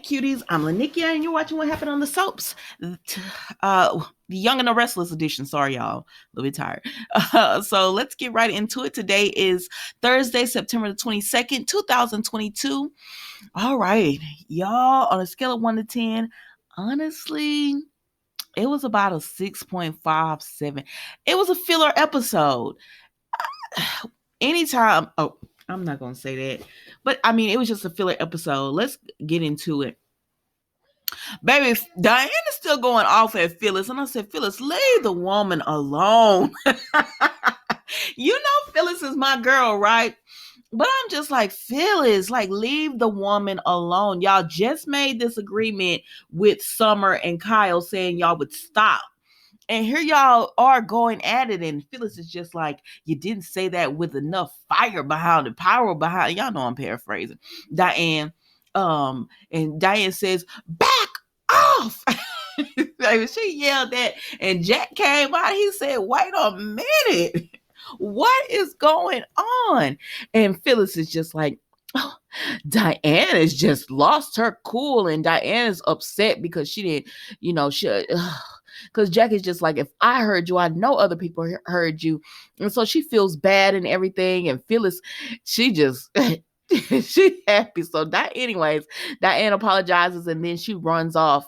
cuties. I'm Lanikia, and you're watching What Happened on the Soaps. The Young and the Restless edition. Sorry, y'all. A little bit tired. So let's get right into it. Today is Thursday, September the 22nd, 2022. All right, y'all, on a scale of 1 to 10, honestly, it was about a 6.57. It was a filler episode. Anytime, I'm not going to say that, but I mean, it was just a filler episode. Let's get into it. Baby, Diane is still going off at Phyllis. And I said, Phyllis, leave the woman alone. You know, Phyllis is my girl, right? But I'm just like, Phyllis, like, leave the woman alone. Y'all just made this agreement with Summer and Kyle saying y'all would stop. And here y'all are going at it. And Phyllis is just like, you didn't say that with enough fire behind it, power behind it. Y'all know I'm paraphrasing. Diane. And Diane says, back off. She yelled that, and Jack came out. He said, wait a minute. What is going on? And Phyllis is just like, oh, Diane has just lost her cool, and Diane is upset because she didn't, because Jack is just like, if I heard you, I know other people heard you. And so she feels bad and everything. And Phyllis, she just, she's happy. So anyways, Diane apologizes and then she runs off.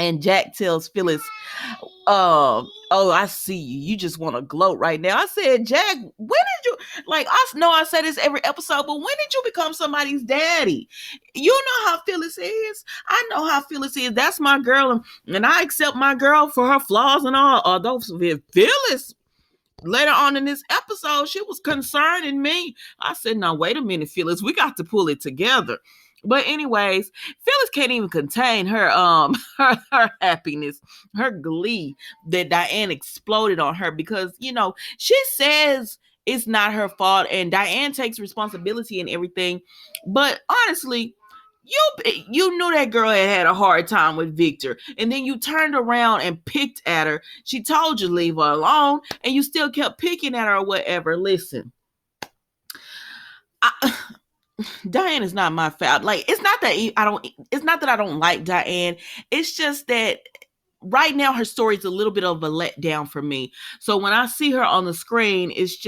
And Jack tells Phyllis, oh, I see you. You just want to gloat right now. I said, Jack, when did you, like, I know I say this every episode, but when did you become somebody's daddy? You know how Phyllis is. I know how Phyllis is. That's my girl. And I accept my girl for her flaws and all. Although Phyllis, later on in this episode, she was concerning me. I said, now, wait a minute, Phyllis. We got to pull it together. But anyways, Phyllis can't even contain her her happiness, her glee that Diane exploded on her because, she says it's not her fault and Diane takes responsibility and everything. But honestly, you knew that girl had a hard time with Victor, and then you turned around and picked at her. She told you leave her alone, and you still kept picking at her or whatever. Listen, Diane is not my favorite. Like, it's not that I don't like Diane. It's just that right now her story is a little bit of a letdown for me. So when I see her on the screen, it's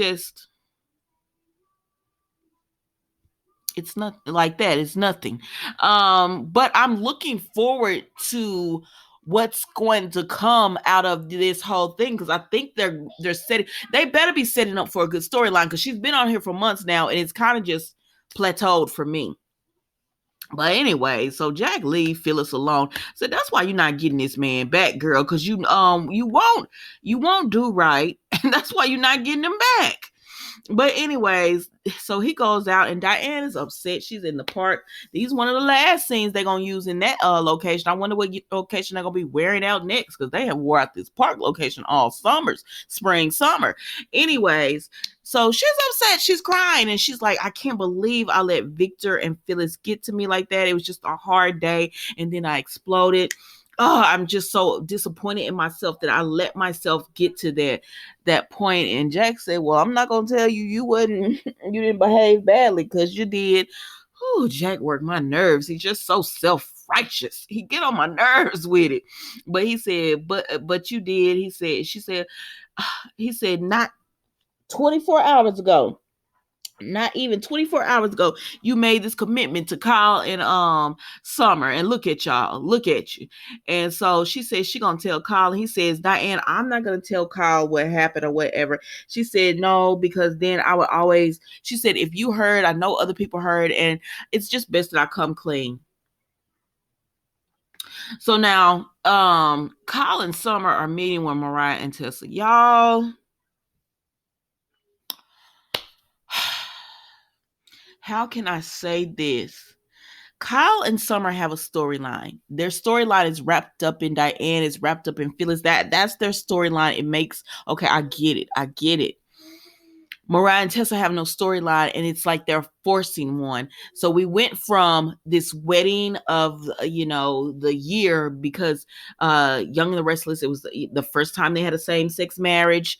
not like that. It's nothing. But I'm looking forward to what's going to come out of this whole thing, because I think they better be setting up for a good storyline, because she's been on here for months now and it's kind of just plateaued for me. But anyway, so Jack leave Phyllis alone. So that's why you're not getting this man back, girl, because you won't do right, and that's why you're not getting him back. But anyways, so he goes out and Diane is upset. She's in the park. These one of the last scenes they're going to use in that location. I wonder what location they're going to be wearing out next, because they have wore out this park location all spring, summer. Anyways, so she's upset. She's crying and she's like, I can't believe I let Victor and Phyllis get to me like that. It was just a hard day and then I exploded. Oh, I'm just so disappointed in myself that I let myself get to that point. And Jack said, well, I'm not going to tell you you didn't behave badly, because you did. Oh, Jack worked my nerves. He's just so self-righteous. He get on my nerves with it. But he said, but you did. He said, not 24 hours ago. Not even 24 hours ago, you made this commitment to Kyle and Summer, and look at y'all, look at you. And so she says she gonna tell Kyle. He says, Diane, I'm not gonna tell Kyle what happened or whatever. She said, no, because then I would always, she said, if you heard, I know other people heard, and it's just best that I come clean. So now Kyle and Summer are meeting with Mariah and Tessa. Y'all, how can I say this? Kyle and Summer have a storyline. Their storyline is wrapped up in Diane, is wrapped up in Phyllis. That's their storyline. It makes, okay, I get it. Mariah and Tessa have no storyline, and it's like they're forcing one. So we went from this wedding of, the year, because Young and the Restless, it was the first time they had a same-sex marriage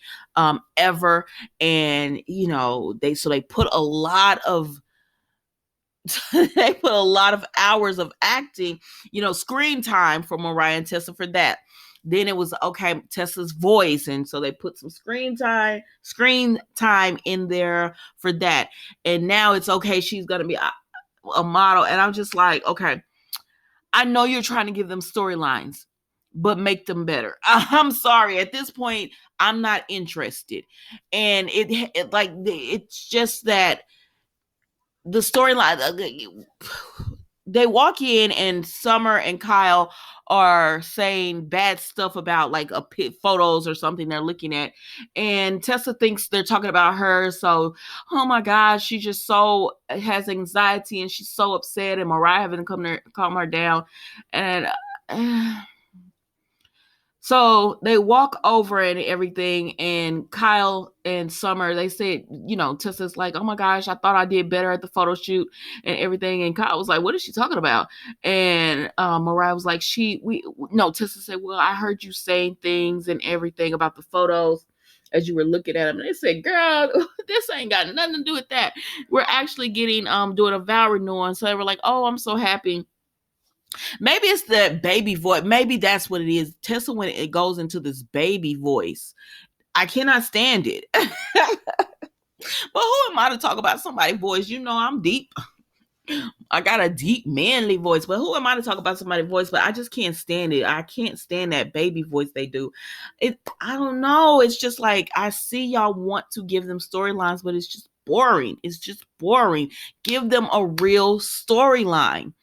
ever. And, they put a lot of They put a lot of hours of acting, screen time for Mariah and Tessa for that. Then it was okay, Tessa's voice, and so they put some screen time in there for that. And now it's okay, she's gonna be a model, and I'm just like, okay, I know you're trying to give them storylines, but make them better. I'm sorry, at this point, I'm not interested, and it like it's just that the storyline, they walk in and Summer and Kyle are saying bad stuff about like photos or something they're looking at, and Tessa thinks they're talking about her. So, oh my gosh, she just so has anxiety and she's so upset, and Mariah having to come there calm her down, and so they walk over and everything, and Kyle and Summer, they said, Tessa's like, oh my gosh, I thought I did better at the photo shoot and everything. And Kyle was like, what is she talking about? And Mariah was like, Tessa said, well, I heard you saying things and everything about the photos as you were looking at them. And they said, girl, this ain't got nothing to do with that. We're actually getting, doing a vow renewal. And so they were like, oh, I'm so happy. Maybe it's the baby voice. Maybe that's what it is. Tessa, when it goes into this baby voice, I cannot stand it. But who am I to talk about somebody's voice? I'm deep. I got a deep manly voice, but who am I to talk about somebody's voice? But I just can't stand it. I can't stand that baby voice they do. I don't know. It's just like, I see y'all want to give them storylines, but it's just boring. It's just boring. Give them a real storyline.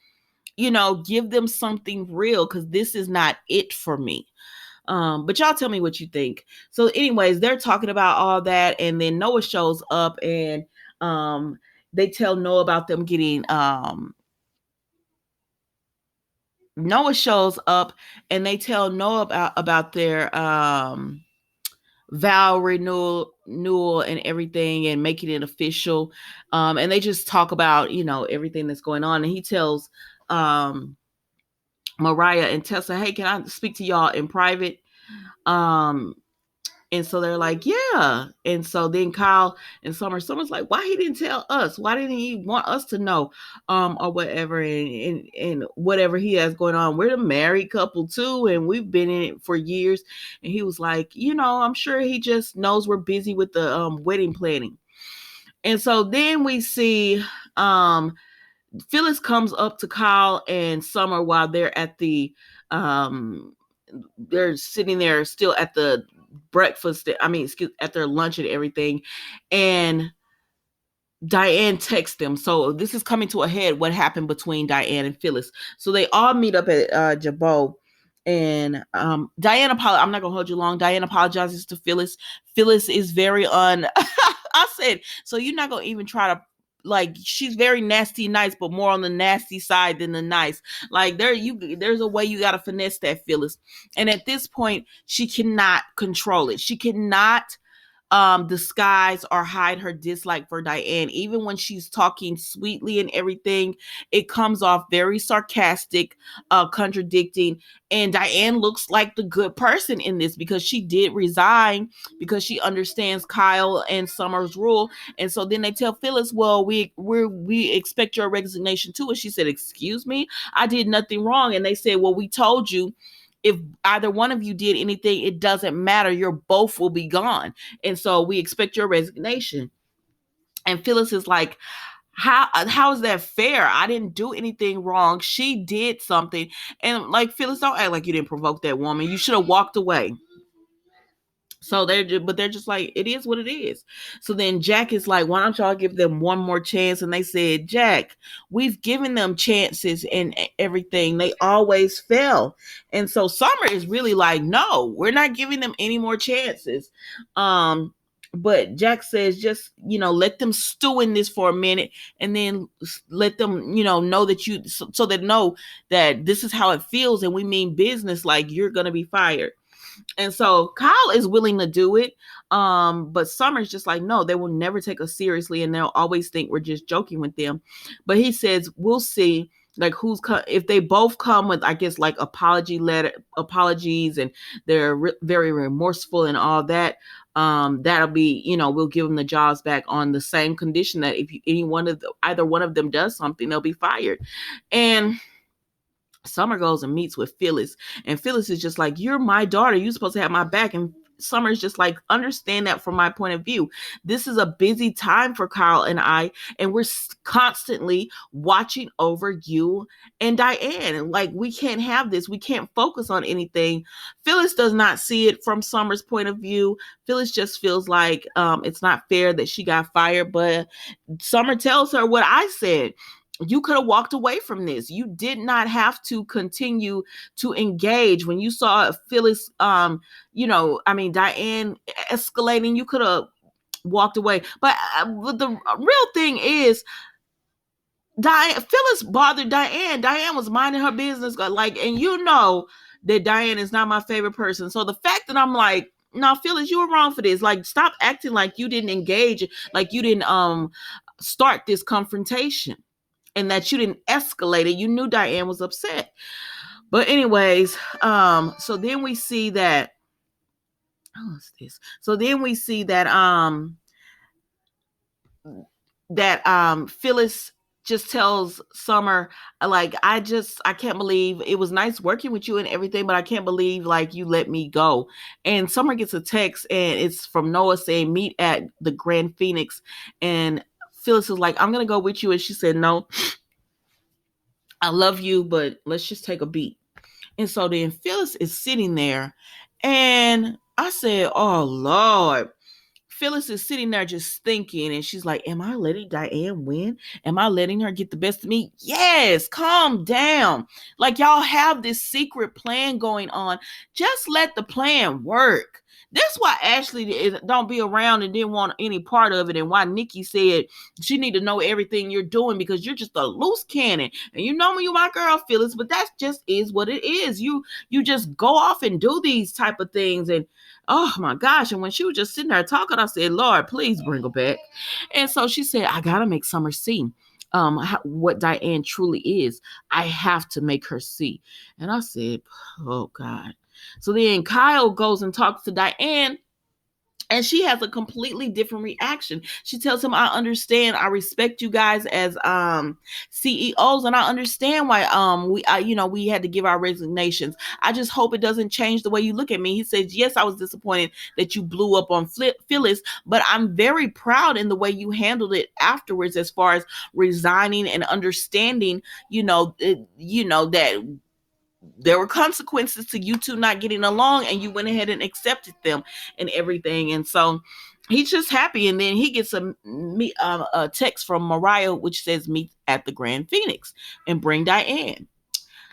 Give them something real, because this is not it for me. But y'all tell me what you think. So anyways, they're talking about all that, and then Noah shows up, and they tell Noah about them getting Noah shows up, and they tell Noah about their vow renewal and everything, and making it official. And they just talk about everything that's going on, and he tells Mariah and Tessa, hey, can I speak to y'all in private? And so they're like, yeah. And so then Kyle and Summer's like, why he didn't tell us? Why didn't he want us to know? Or whatever, and whatever he has going on. We're the married couple too, and we've been in it for years. And he was like, I'm sure he just knows we're busy with the wedding planning. And so then we see Phyllis comes up to Kyle and Summer while they're at the they're sitting there still at the breakfast, at their lunch and everything, and Diane texts them. So this is coming to a head, what happened between Diane and Phyllis. So they all meet up at Jabot, and Diane I'm not gonna hold you long. Diane apologizes to Phyllis. Phyllis is very I said, so you're not gonna even try to, like, she's very nasty nice, but more on the nasty side than the nice. Like, there's a way you gotta finesse that, Phyllis. And at this point, she cannot control it. She cannot disguise or hide her dislike for Diane. Even when she's talking sweetly and everything, it comes off very sarcastic, contradicting. And Diane looks like the good person in this, because she did resign because she understands Kyle and Summer's rule. And so then they tell Phyllis, well, we expect your resignation too. And she said, excuse me, I did nothing wrong. And they said, well, we told you, if either one of you did anything, it doesn't matter. Your both will be gone. And so we expect your resignation. And Phyllis is like, how is that fair? I didn't do anything wrong. She did something. And like, Phyllis, don't act like you didn't provoke that woman. You should have walked away. So they're just like, it is what it is. So then Jack is like, why don't y'all give them one more chance? And they said, Jack, we've given them chances and everything. They always fail. And so Summer is really like, no, we're not giving them any more chances. But Jack says, just, let them stew in this for a minute, and then let them, know that so they know that this is how it feels. And we mean business, like, you're going to be fired. And so Kyle is willing to do it. But Summer's just like, no, they will never take us seriously, and they'll always think we're just joking with them. But he says, we'll see. like if they both come with, I guess, like apologies, and they're very remorseful and all that, that'll be, we'll give them the jobs back on the same condition that if either one of them does something, they'll be fired. And Summer goes and meets with Phyllis, and Phyllis is just like, you're my daughter, you're supposed to have my back. And Summer's just like, understand that from my point of view. This is a busy time for Kyle and I, and we're constantly watching over you and Diane. And like, we can't have this. We can't focus on anything. Phyllis does not see it from Summer's point of view. Phyllis just feels like it's not fair that she got fired. But Summer tells her what I said. You could have walked away from this. You did not have to continue to engage. When you saw Phyllis, Diane escalating, you could have walked away. But the real thing is, Phyllis bothered Diane. Diane was minding her business, and that Diane is not my favorite person. So the fact that I'm like, no, Phyllis, you were wrong for this. Like, stop acting like you didn't engage, like you didn't start this confrontation, and that you didn't escalate it. You knew Diane was upset. But anyways, so then we see that, what's this? So then we see that Phyllis just tells Summer, like, I can't believe, it was nice working with you and everything, but I can't believe, like, you let me go. And Summer gets a text, and it's from Noah saying, meet at the Grand Phoenix. And Phyllis is like, I'm going to go with you. And she said, no, I love you, but let's just take a beat. And so then Phyllis is sitting there, and I said, oh, Lord. Phyllis is sitting there just thinking, and she's like, am I letting Diane win? Am I letting her get the best of me? Yes, calm down. Like, y'all have this secret plan going on. Just let the plan work. That's why Ashley don't be around and didn't want any part of it, and why Nikki said she need to know everything you're doing, because you're just a loose cannon. And you know me, you my girl, Phyllis, but that just is what it is. You just go off and do these type of things, and oh my gosh. And when she was just sitting there talking, I said, Lord, please bring her back. And so she said, I gotta make Summer see what Diane truly is. I have to make her see. And I said, oh God. So then Kyle goes and talks to Diane, and she has a completely different reaction. She tells him, I understand. I respect you guys as CEOs, and I understand why we had to give our resignations. I just hope it doesn't change the way you look at me. He says, yes, I was disappointed that you blew up on Phyllis, but I'm very proud in the way you handled it afterwards, as far as resigning and understanding, that there were consequences to you two not getting along, and you went ahead and accepted them and everything. And so he's just happy. And then he gets a text from Mariah, which says, meet at the Grand Phoenix and bring Diane.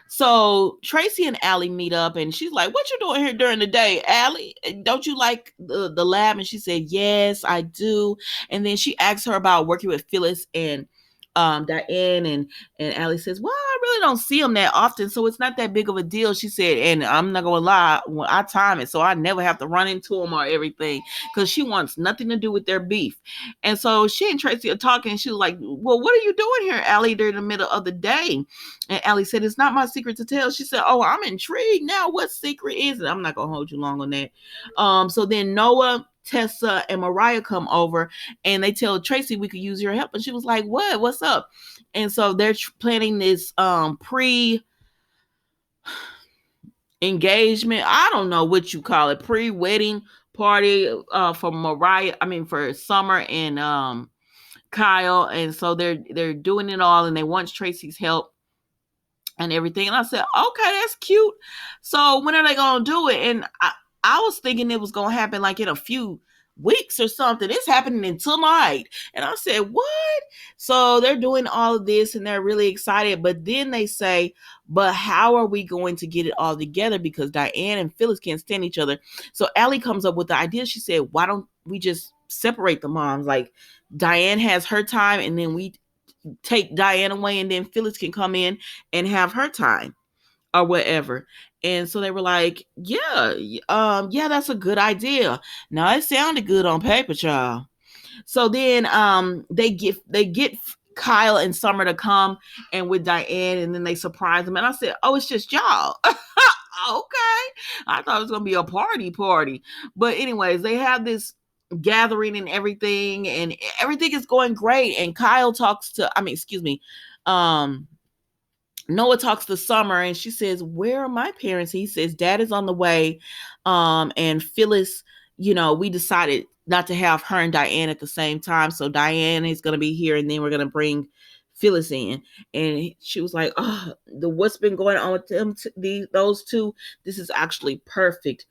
So Tracy and Allie meet up, and she's like, what you doing here during the day, Allie? Don't you like the lab? And she said, yes, I do. And then she asks her about working with Phyllis and Diane, and Allie says, well, I really don't see them that often, so it's not that big of a deal. She said, and I'm not gonna lie, when I time it so I never have to run into them or everything, because she wants nothing to do with their beef. And so she and Tracy are talking, and she was like, well, what are you doing here, Allie, during the middle of the day? And Allie said, it's not my secret to tell. She said, oh, I'm intrigued now. What secret is it? I'm not gonna hold you long on that. So then Noah, Tessa, and Mariah come over, and they tell Tracy, we could use your help. And she was like, what's up? And so they're planning this pre-engagement, I don't know what you call it, pre-wedding party for Summer and Kyle. And so they're doing it all, and they want Tracy's help and everything. And I said, okay, that's cute. So when are they gonna do it? And I was thinking it was going to happen like in a few weeks or something. It's happening in tonight. And I said, what? So they're doing all of this, and they're really excited. But then they say, but how are we going to get it all together? Because Diane and Phyllis can't stand each other. So Allie comes up with the idea. She said, why don't we just separate the moms? Like, Diane has her time, and then we take Diane away, and then Phyllis can come in and have her time or whatever. And so they were like, yeah, that's a good idea. Now, it sounded good on paper, child. So then they get Kyle and Summer to come and with Diane, and then they surprise them. And I said, "Oh, it's just y'all." Okay. I thought it was gonna be a party. But anyways, they have this gathering and everything is going great. And Kyle talks to excuse me, um Noah talks to Summer and she says, "Where are my parents?" He says, "Dad is on the way." And Phyllis, we decided not to have her and Diane at the same time. So Diane is going to be here and then we're going to bring Phyllis in. And she was like, "Oh, what's been going on with them, those two? This is actually perfect."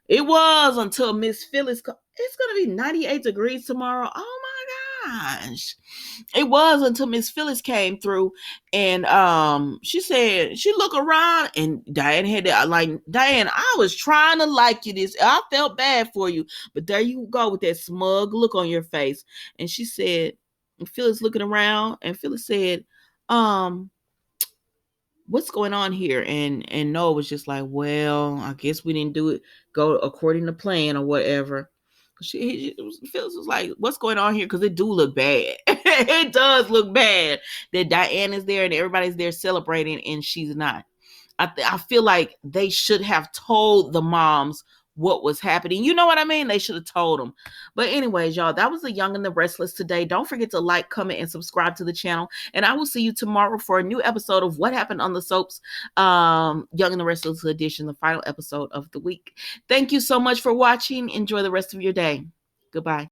It was until Miss Phyllis, it's going to be 98 degrees tomorrow. Oh my gosh. It was until Miss Phyllis came through and she said, she looked around and Diane had that, like, "Diane, I was trying to like you this. I felt bad for you, but there you go with that smug look on your face." And she said, Phyllis looking around, and Phyllis said, um, "What's going on here?" And Noah was just like, "Well, I guess we didn't do it go according to plan or whatever." Phyllis was like, "What's going on here?" Because it do look bad. It does look bad that Diane is there and everybody's there celebrating and she's not. I feel like they should have told the moms what was happening. You know what I mean? They should have told them. But anyways, y'all, that was the Young and the Restless today. Don't forget to like, comment, and subscribe to the channel. And I will see you tomorrow for a new episode of What Happened on the Soaps, Young and the Restless edition, the final episode of the week. Thank you so much for watching. Enjoy the rest of your day. Goodbye.